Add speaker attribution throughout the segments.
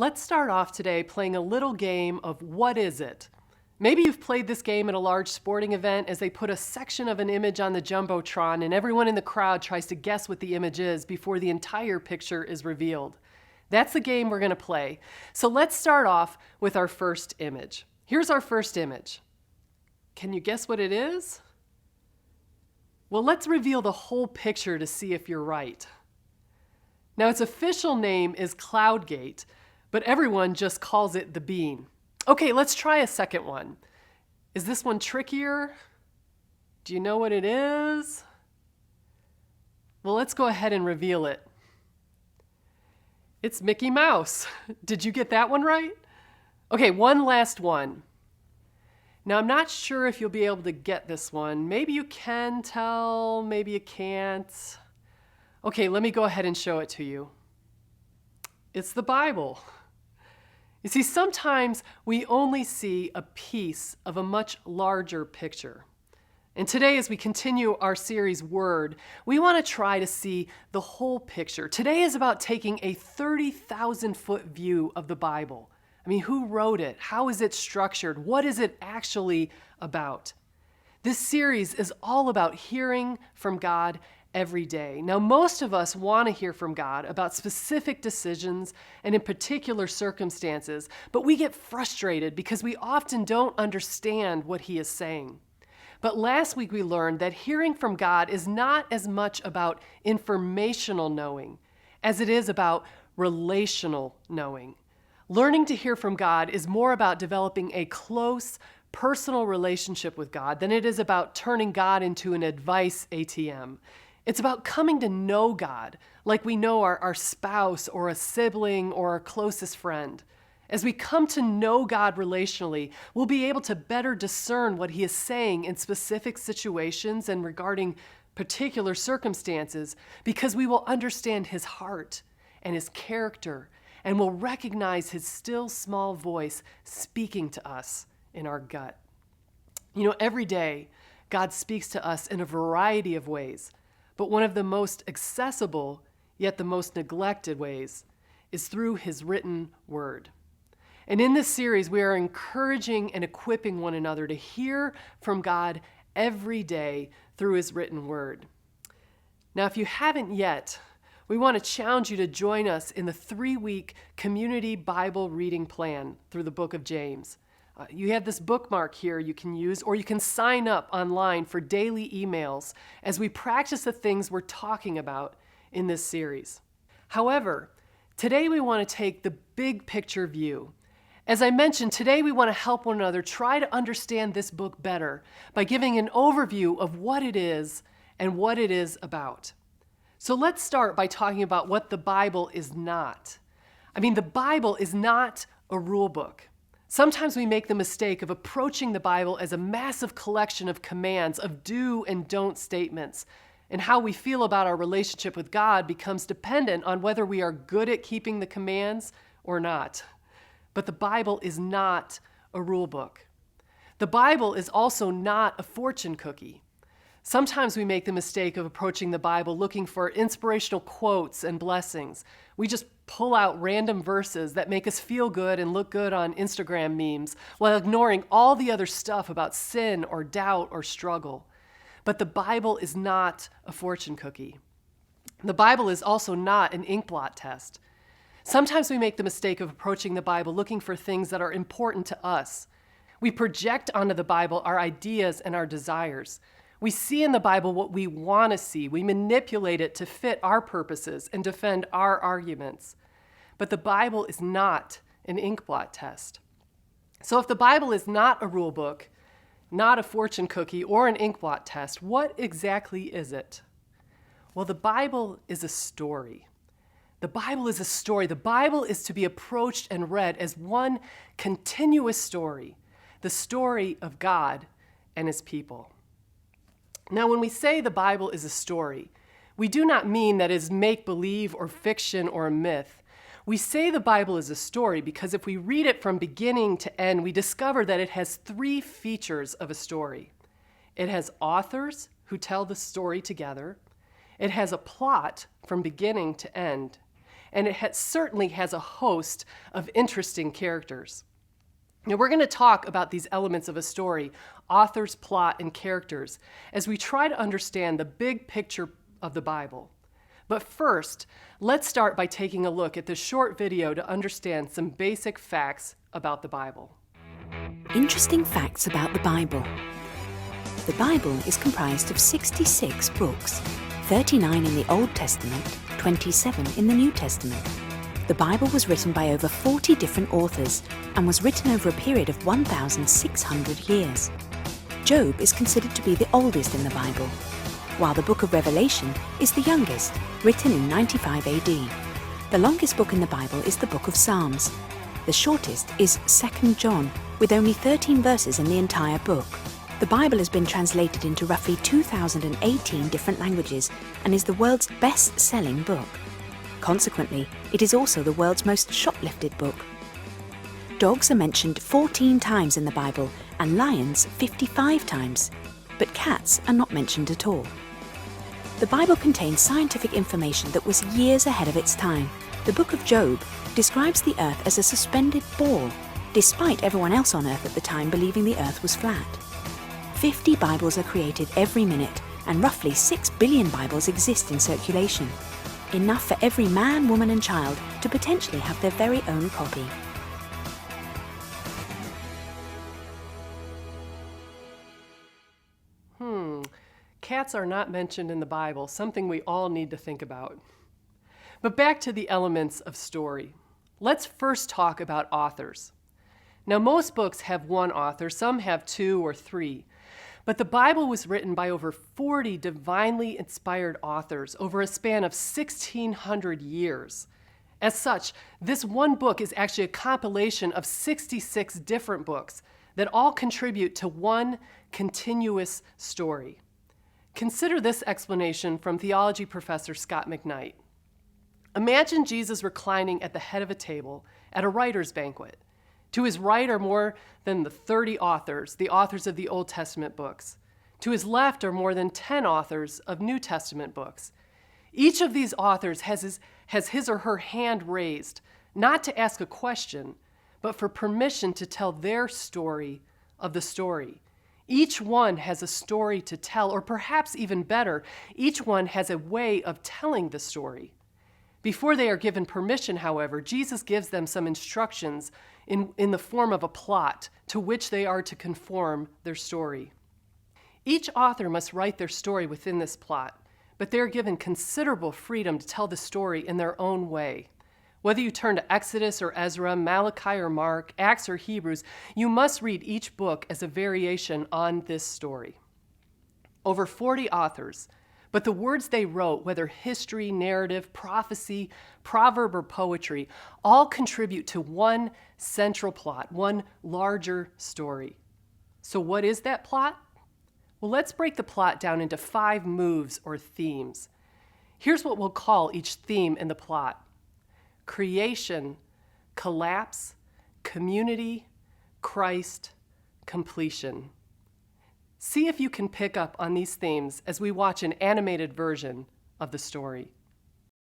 Speaker 1: Let's start off today playing a little game of What Is It? Maybe you've played this game at a large sporting event as they put a section of an image on the Jumbotron and everyone in the crowd tries to guess what the image is before the entire picture is revealed. That's the game we're going to play. So let's start off with our first image. Here's our first image. Can you guess what it is? Well, let's reveal the whole picture to see if you're right. Now, its official name is Cloudgate, but everyone just calls it the bean. Okay, let's try a second one. Is this one trickier? Do you know what it is? Well, let's go ahead and reveal it. It's Mickey Mouse. Did you get that one right? Okay, one last one. Now, I'm not sure if you'll be able to get this one. Maybe you can tell, maybe you can't. Okay, let me go ahead and show it to you. It's the Bible. You see, sometimes we only see a piece of a much larger picture. And today, as we continue our series, Word, we want to try to see the whole picture. Today is about taking a 30,000-foot view of the Bible. I mean, who wrote it? How is it structured? What is it actually about? This series is all about hearing from God every day. Now, most of us want to hear from God about specific decisions and in particular circumstances, but we get frustrated because we often don't understand what He is saying. But last week we learned that hearing from God is not as much about informational knowing as it is about relational knowing. Learning to hear from God is more about developing a close, personal relationship with God than it is about turning God into an advice ATM. It's about coming to know God like we know our spouse or a sibling or our closest friend. As we come to know God relationally, we'll be able to better discern what He is saying in specific situations and regarding particular circumstances because we will understand His heart and His character and will recognize His still small voice speaking to us in our gut. You know, every day God speaks to us in a variety of ways. But one of the most accessible, yet the most neglected ways, is through His written word. And in this series, we are encouraging and equipping one another to hear from God every day through His written word. Now, if you haven't yet, we want to challenge you to join us in the 3-week community Bible reading plan through the book of James. You have this bookmark here you can use, or you can sign up online for daily emails as we practice the things we're talking about in this series. However, today we want to take the big picture view. As I mentioned, today we want to help one another try to understand this book better by giving an overview of what it is and what it is about. So let's start by talking about what the Bible is not. I mean, the Bible is not a rule book. Sometimes we make the mistake of approaching the Bible as a massive collection of commands, of do and don't statements, and how we feel about our relationship with God becomes dependent on whether we are good at keeping the commands or not. But the Bible is not a rule book. The Bible is also not a fortune cookie. Sometimes we make the mistake of approaching the Bible looking for inspirational quotes and blessings. We just pull out random verses that make us feel good and look good on Instagram memes while ignoring all the other stuff about sin or doubt or struggle. But the Bible is not a fortune cookie. The Bible is also not an ink blot test. Sometimes we make the mistake of approaching the Bible looking for things that are important to us. We project onto the Bible our ideas and our desires. We see in the Bible what we want to see. We manipulate it to fit our purposes and defend our arguments. But the Bible is not an ink blot test. So if the Bible is not a rule book, not a fortune cookie, or an ink blot test, what exactly is it? Well, the Bible is a story. The Bible is a story. The Bible is to be approached and read as one continuous story, the story of God and His people. Now, when we say the Bible is a story, we do not mean that it is make-believe or fiction or a myth. We say the Bible is a story because if we read it from beginning to end, we discover that it has 3 features of a story. It has authors who tell the story together. It has a plot from beginning to end. and it certainly has a host of interesting characters. Now, we're going to talk about these elements of a story, authors, plot, and characters, as we try to understand the big picture of the Bible. But first, let's start by taking a look at this short video to understand some basic facts about the Bible.
Speaker 2: Interesting facts about the Bible. The Bible is comprised of 66 books, 39 in the Old Testament, 27 in the New Testament. The Bible was written by over 40 different authors and was written over a period of 1,600 years. Job is considered to be the oldest in the Bible, while the book of Revelation is the youngest, written in 95 AD. The longest book in the Bible is the book of Psalms. The shortest is 2 John, with only 13 verses in the entire book. The Bible has been translated into roughly 2,018 different languages and is the world's best-selling book. Consequently, it is also the world's most shoplifted book. Dogs are mentioned 14 times in the Bible and lions 55 times, but cats are not mentioned at all. The Bible contains scientific information that was years ahead of its time. The book of Job describes the earth as a suspended ball, despite everyone else on earth at the time believing the earth was flat. 50 Bibles are created every minute, and roughly 6 billion Bibles exist in circulation. Enough for every man, woman, and child to potentially have their very own copy.
Speaker 1: Cats are not mentioned in the Bible, something we all need to think about. But back to the elements of story. Let's first talk about authors. Now, most books have one author, some have 2 or 3. But the Bible was written by over 40 divinely inspired authors over a span of 1,600 years. As such, this one book is actually a compilation of 66 different books that all contribute to one continuous story. Consider this explanation from theology professor Scott McKnight. Imagine Jesus reclining at the head of a table at a writer's banquet. To his right are more than the 30 authors, the authors of the Old Testament books. To his left are more than 10 authors of New Testament books. Each of these authors has his or her hand raised, not to ask a question, but for permission to tell their story of the story. Each one has a story to tell, or perhaps even better, each one has a way of telling the story. Before they are given permission, however, Jesus gives them some instructions in the form of a plot to which they are to conform their story. Each author must write their story within this plot, but they are given considerable freedom to tell the story in their own way. Whether you turn to Exodus or Ezra, Malachi or Mark, Acts or Hebrews, you must read each book as a variation on this story. Over 40 authors, but the words they wrote, whether history, narrative, prophecy, proverb, or poetry, all contribute to one central plot, one larger story. So what is that plot? Well, let's break the plot down into 5 moves or themes. Here's what we'll call each theme in the plot: creation, collapse, community, Christ, completion. See if you can pick up on these themes as we watch an animated version of the story.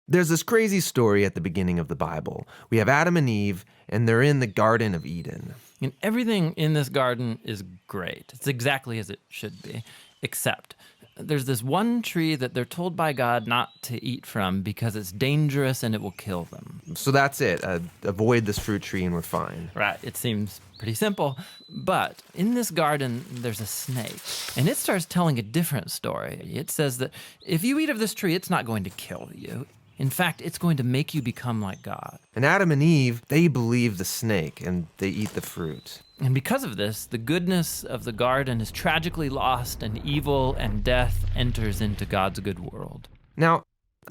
Speaker 3: There's this crazy story at the beginning of the Bible. We have Adam and Eve, and they're in the Garden of Eden.
Speaker 4: And everything in this garden is great. It's exactly as it should be, except there's this one tree that they're told by God not to eat from because it's dangerous and it will kill them.
Speaker 3: So that's it. Avoid this fruit tree and we're fine.
Speaker 4: Right, it seems pretty simple. But in this garden, there's a snake, and it starts telling a different story. It says that if you eat of this tree, it's not going to kill you. In fact, it's going to make you become like God.
Speaker 3: And Adam and Eve, they believe the snake and they eat the fruit.
Speaker 4: And because of this, the goodness of the garden is tragically lost, and evil and death enters into God's good world.
Speaker 3: Now,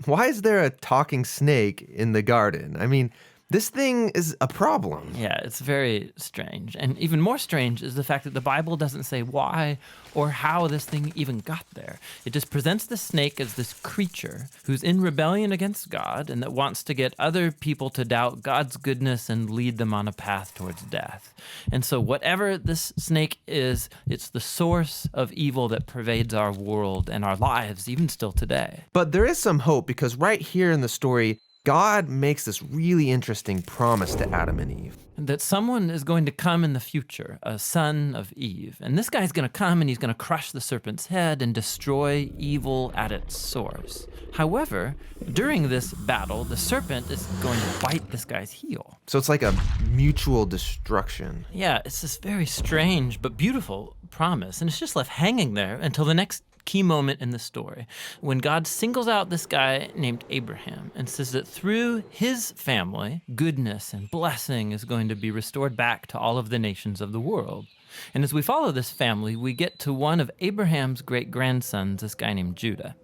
Speaker 3: why is there a talking snake in the garden? I mean, this thing is a problem.
Speaker 4: Yeah, it's very strange. And even more strange is the fact that the Bible doesn't say why or how this thing even got there. It just presents the snake as this creature who's in rebellion against God and that wants to get other people to doubt God's goodness and lead them on a path towards death. And so whatever this snake is, it's the source of evil that pervades our world and our lives, even still today.
Speaker 3: But there is some hope, because right here in the story, God makes this really interesting promise to Adam and Eve.
Speaker 4: That someone is going to come in the future, a son of Eve. And this guy's going to come and he's going to crush the serpent's head and destroy evil at its source. However, during this battle, the serpent is going to bite this guy's heel.
Speaker 3: So it's like a mutual destruction.
Speaker 4: Yeah, it's this very strange but beautiful promise. And it's just left hanging there until the next key moment in the story, when God singles out this guy named Abraham and says that through his family, goodness and blessing is going to be restored back to all of the nations of the world. And as we follow this family, we get to one of Abraham's great-grandsons, this guy named Judah.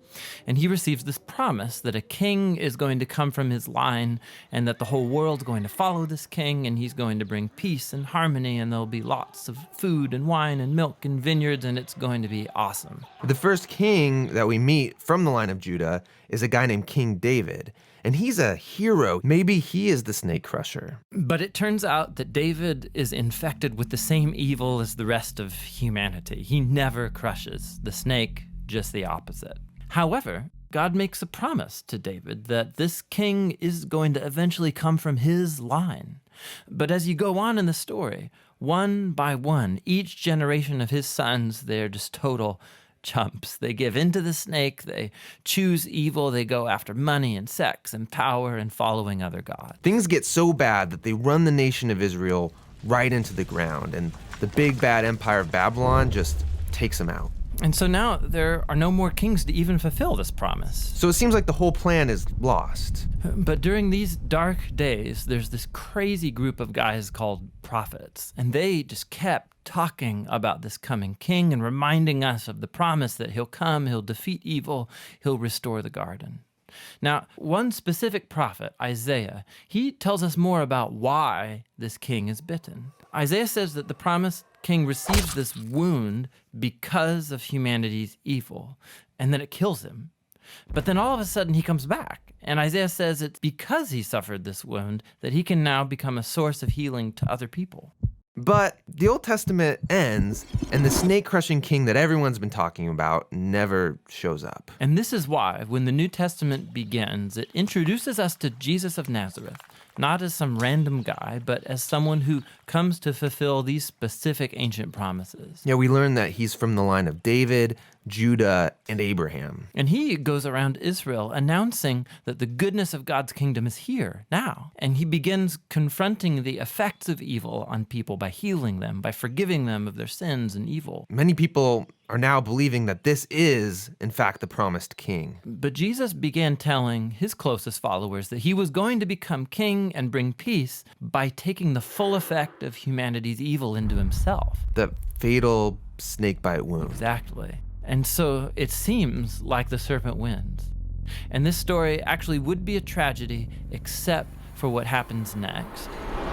Speaker 4: And he receives this promise that a king is going to come from his line and that the whole world's going to follow this king and he's going to bring peace and harmony and there'll be lots of food and wine and milk and vineyards and it's going to be awesome.
Speaker 3: The first king that we meet from the line of Judah is a guy named King David. And he's a hero. Maybe he is the snake crusher.
Speaker 4: But it turns out that David is infected with the same evil as the rest of humanity. He never crushes the snake, just the opposite. However, God makes a promise to David that this king is going to eventually come from his line. But as you go on in the story, one by one, each generation of his sons, they're just total chumps. They give in to the snake, they choose evil, they go after money and sex and power and following other gods.
Speaker 3: Things get so bad that they run the nation of Israel right into the ground, and the big bad empire of Babylon just takes them out.
Speaker 4: And so now there are no more kings to even fulfill this promise.
Speaker 3: So it seems like the whole plan is lost.
Speaker 4: But during these dark days, there's this crazy group of guys called prophets, and they just kept talking about this coming king and reminding us of the promise that he'll come, he'll defeat evil, he'll restore the garden. Now, one specific prophet, Isaiah, he tells us more about why this king is bitten. Isaiah says that the promised king receives this wound because of humanity's evil, and that it kills him. But then all of a sudden he comes back, and Isaiah says it's because he suffered this wound that he can now become a source of healing to other people.
Speaker 3: But the Old Testament ends, and the snake-crushing king that everyone's been talking about never shows up.
Speaker 4: And this is why, when the New Testament begins, it introduces us to Jesus of Nazareth, not as some random guy, but as someone who comes to fulfill these specific ancient promises.
Speaker 3: Yeah, we learn that he's from the line of David, Judah, and Abraham.
Speaker 4: And he goes around Israel announcing that the goodness of God's kingdom is here, now. And he begins confronting the effects of evil on people by healing them, by forgiving them of their sins and evil.
Speaker 3: Many people are now believing that this is, in fact, the promised king.
Speaker 4: But Jesus began telling his closest followers that he was going to become king and bring peace by taking the full effect of humanity's evil into himself.
Speaker 3: The fatal snakebite wound.
Speaker 4: Exactly. And so it seems like the serpent wins. And this story actually would be a tragedy except for what happens next.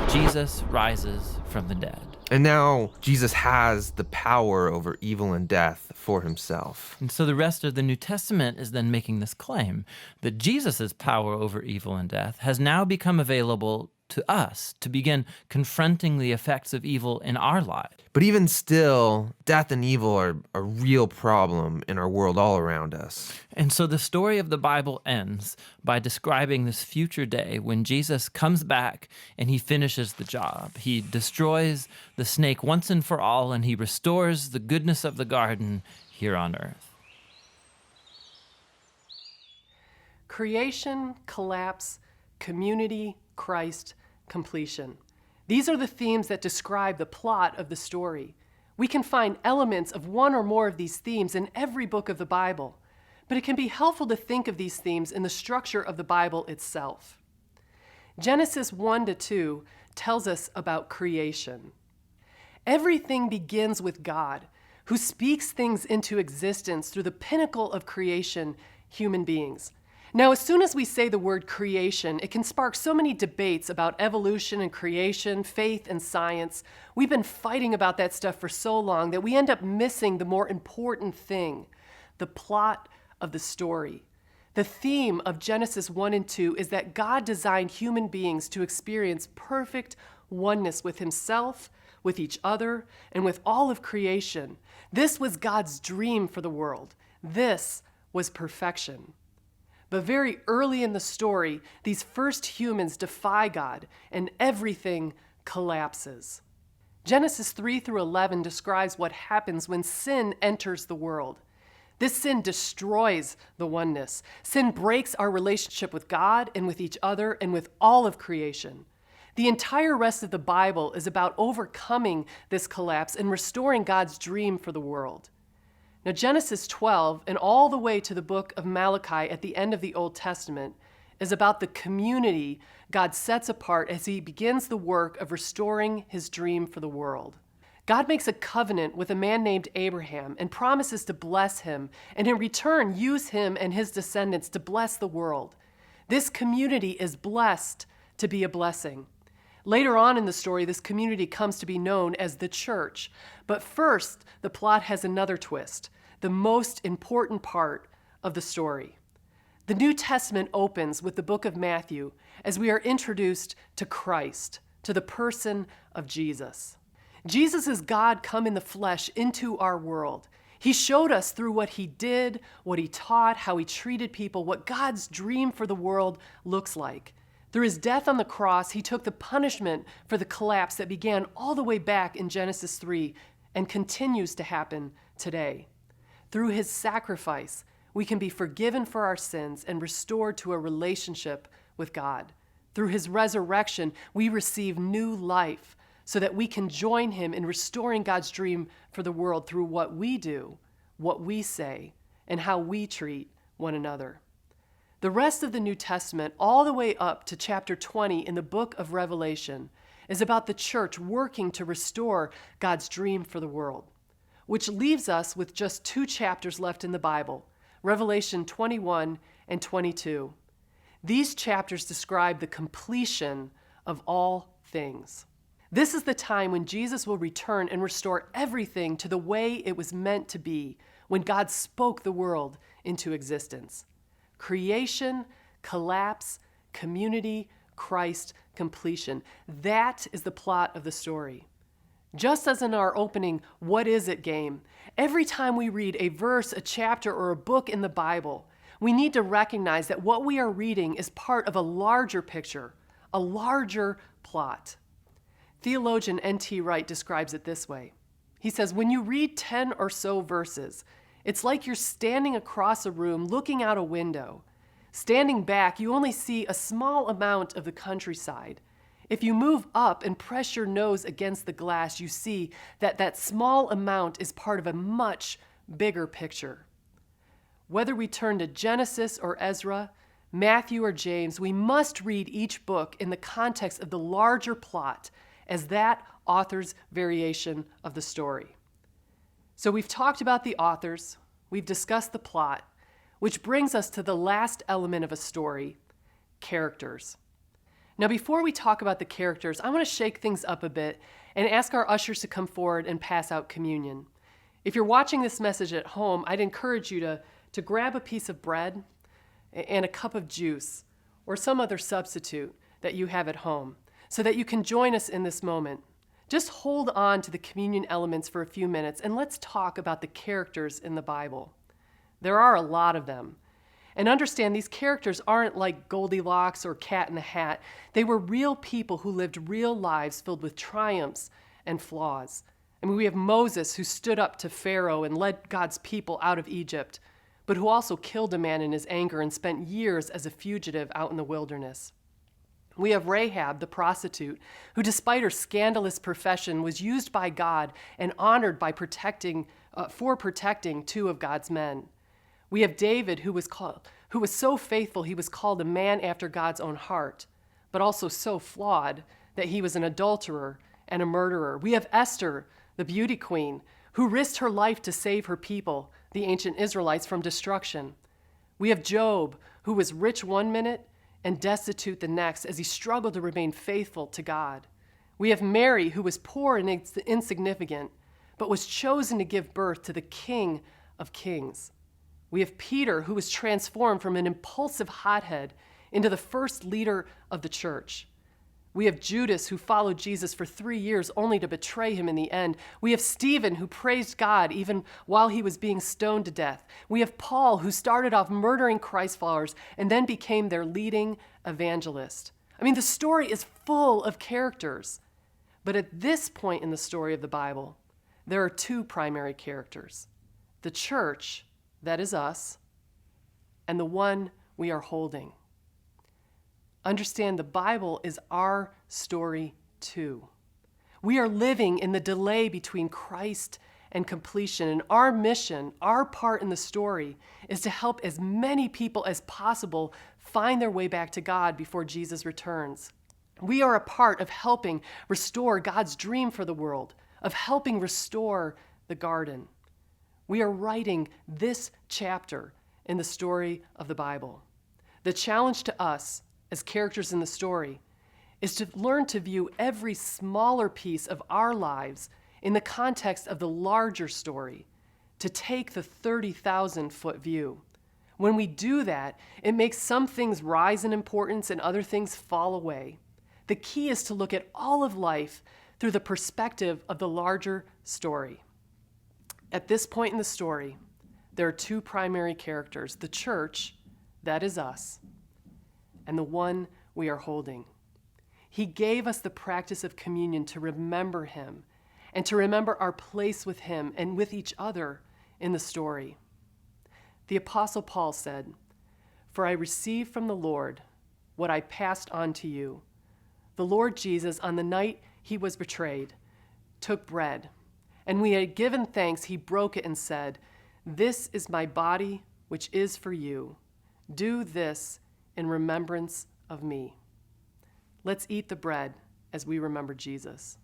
Speaker 4: Jesus rises from the dead.
Speaker 3: And now Jesus has the power over evil and death for himself.
Speaker 4: And so the rest of the New Testament is then making this claim that Jesus' power over evil and death has now become available to us to begin confronting the effects of evil in our lives.
Speaker 3: But even still, death and evil are a real problem in our world all around us.
Speaker 4: And so the story of the Bible ends by describing this future day when Jesus comes back and he finishes the job. He destroys the snake once and for all, and he restores the goodness of the garden here on earth.
Speaker 1: Creation, collapse, community, Christ, completion. These are the themes that describe the plot of the story. We can find elements of one or more of these themes in every book of the Bible, but it can be helpful to think of these themes in the structure of the Bible itself. Genesis 1-2 tells us about creation. Everything begins with God, who speaks things into existence through the pinnacle of creation, human beings. Now, as soon as we say the word creation, it can spark so many debates about evolution and creation, faith and science. We've been fighting about that stuff for so long that we end up missing the more important thing, the plot of the story. The theme of Genesis 1 and 2 is that God designed human beings to experience perfect oneness with himself, with each other, and with all of creation. This was God's dream for the world. This was perfection. But very early in the story, these first humans defy God and everything collapses. Genesis 3 through 11 describes what happens when sin enters the world. This sin destroys the oneness. Sin breaks our relationship with God and with each other and with all of creation. The entire rest of the Bible is about overcoming this collapse and restoring God's dream for the world. Now, Genesis 12 and all the way to the book of Malachi at the end of the Old Testament is about the community God sets apart as he begins the work of restoring his dream for the world. God makes a covenant with a man named Abraham and promises to bless him, and in return use him and his descendants to bless the world. This community is blessed to be a blessing. Later on in the story, this community comes to be known as the church. But first, the plot has another twist, the most important part of the story. The New Testament opens with the book of Matthew as we are introduced to Christ, to the person of Jesus. Jesus is God come in the flesh into our world. He showed us through what he did, what he taught, how he treated people, what God's dream for the world looks like. Through his death on the cross, he took the punishment for the collapse that began all the way back in Genesis 3 and continues to happen today. Through his sacrifice, we can be forgiven for our sins and restored to a relationship with God. Through his resurrection, we receive new life so that we can join him in restoring God's dream for the world through what we do, what we say, and how we treat one another. The rest of the New Testament, all the way up to chapter 20 in the book of Revelation, is about the church working to restore God's dream for the world, which leaves us with just 2 chapters left in the Bible, Revelation 21 and 22. These chapters describe the completion of all things. This is the time when Jesus will return and restore everything to the way it was meant to be when God spoke the world into existence. Creation, collapse, community, Christ, completion. That is the plot of the story. Just as in our opening What Is It game, every time we read a verse, a chapter, or a book in the Bible, we need to recognize that what we are reading is part of a larger picture, a larger plot. Theologian N.T. Wright describes it this way. He says, when you read 10 or so verses, it's like you're standing across a room looking out a window. Standing back, you only see a small amount of the countryside. If you move up and press your nose against the glass, you see that that small amount is part of a much bigger picture. Whether we turn to Genesis or Ezra, Matthew or James, we must read each book in the context of the larger plot as that author's variation of the story. So we've talked about the authors, we've discussed the plot, which brings us to the last element of a story, characters. Now, before we talk about the characters, I want to shake things up a bit and ask our ushers to come forward and pass out communion. If you're watching this message at home, I'd encourage you to grab a piece of bread and a cup of juice or some other substitute that you have at home so that you can join us in this moment. Just hold on to the communion elements for a few minutes and let's talk about the characters in the Bible. There are a lot of them. And understand these characters aren't like Goldilocks or Cat in the Hat. They were real people who lived real lives filled with triumphs and flaws. I mean, we have Moses who stood up to Pharaoh and led God's people out of Egypt, but who also killed a man in his anger and spent years as a fugitive out in the wilderness. We have Rahab, the prostitute, who despite her scandalous profession was used by God and honored by protecting 2 of God's men. We have David, who was so faithful he was called a man after God's own heart, but also so flawed that he was an adulterer and a murderer. We have Esther, the beauty queen, who risked her life to save her people, the ancient Israelites, from destruction. We have Job, who was rich one minute and destitute the next as he struggled to remain faithful to God. We have Mary, who was poor and insignificant, but was chosen to give birth to the King of Kings. We have Peter, who was transformed from an impulsive hothead into the first leader of the church. We have Judas, who followed Jesus for 3 years only to betray him in the end. We have Stephen, who praised God even while he was being stoned to death. We have Paul, who started off murdering Christ followers and then became their leading evangelist. I mean, the story is full of characters. But at this point in the story of the Bible, there are two primary characters: the church, that is us, and the one we are holding. Understand, the Bible is our story too. We are living in the delay between Christ and completion, and our mission, our part in the story, is to help as many people as possible find their way back to God before Jesus returns. We are a part of helping restore God's dream for the world, of helping restore the garden. We are writing this chapter in the story of the Bible. The challenge to us as characters in the story is to learn to view every smaller piece of our lives in the context of the larger story, to take the 30,000-foot view. When we do that, it makes some things rise in importance and other things fall away. The key is to look at all of life through the perspective of the larger story. At this point in the story, there are two primary characters: the church, that is us, and the one we are holding. He gave us the practice of communion to remember him and to remember our place with him and with each other in the story. The Apostle Paul said, "For I received from the Lord what I passed on to you. The Lord Jesus, on the night he was betrayed, took bread, and when he had given thanks, he broke it and said, 'This is my body, which is for you. Do this in remembrance of me.'" Let's eat the bread as we remember Jesus.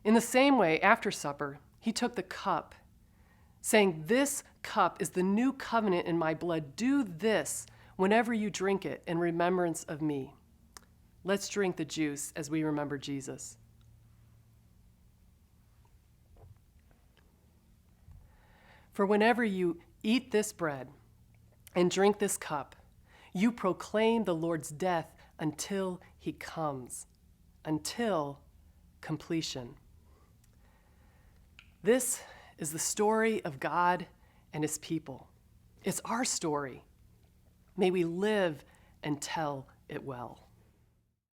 Speaker 1: In the same way, after supper, he took the cup, saying, "This cup is the new covenant in my blood. Do this whenever you drink it in remembrance of me." Let's drink the juice as we remember Jesus. For whenever you eat this bread and drink this cup, you proclaim the Lord's death until he comes, until completion. This is the story of God and his people. It's our story. May we live and tell it well.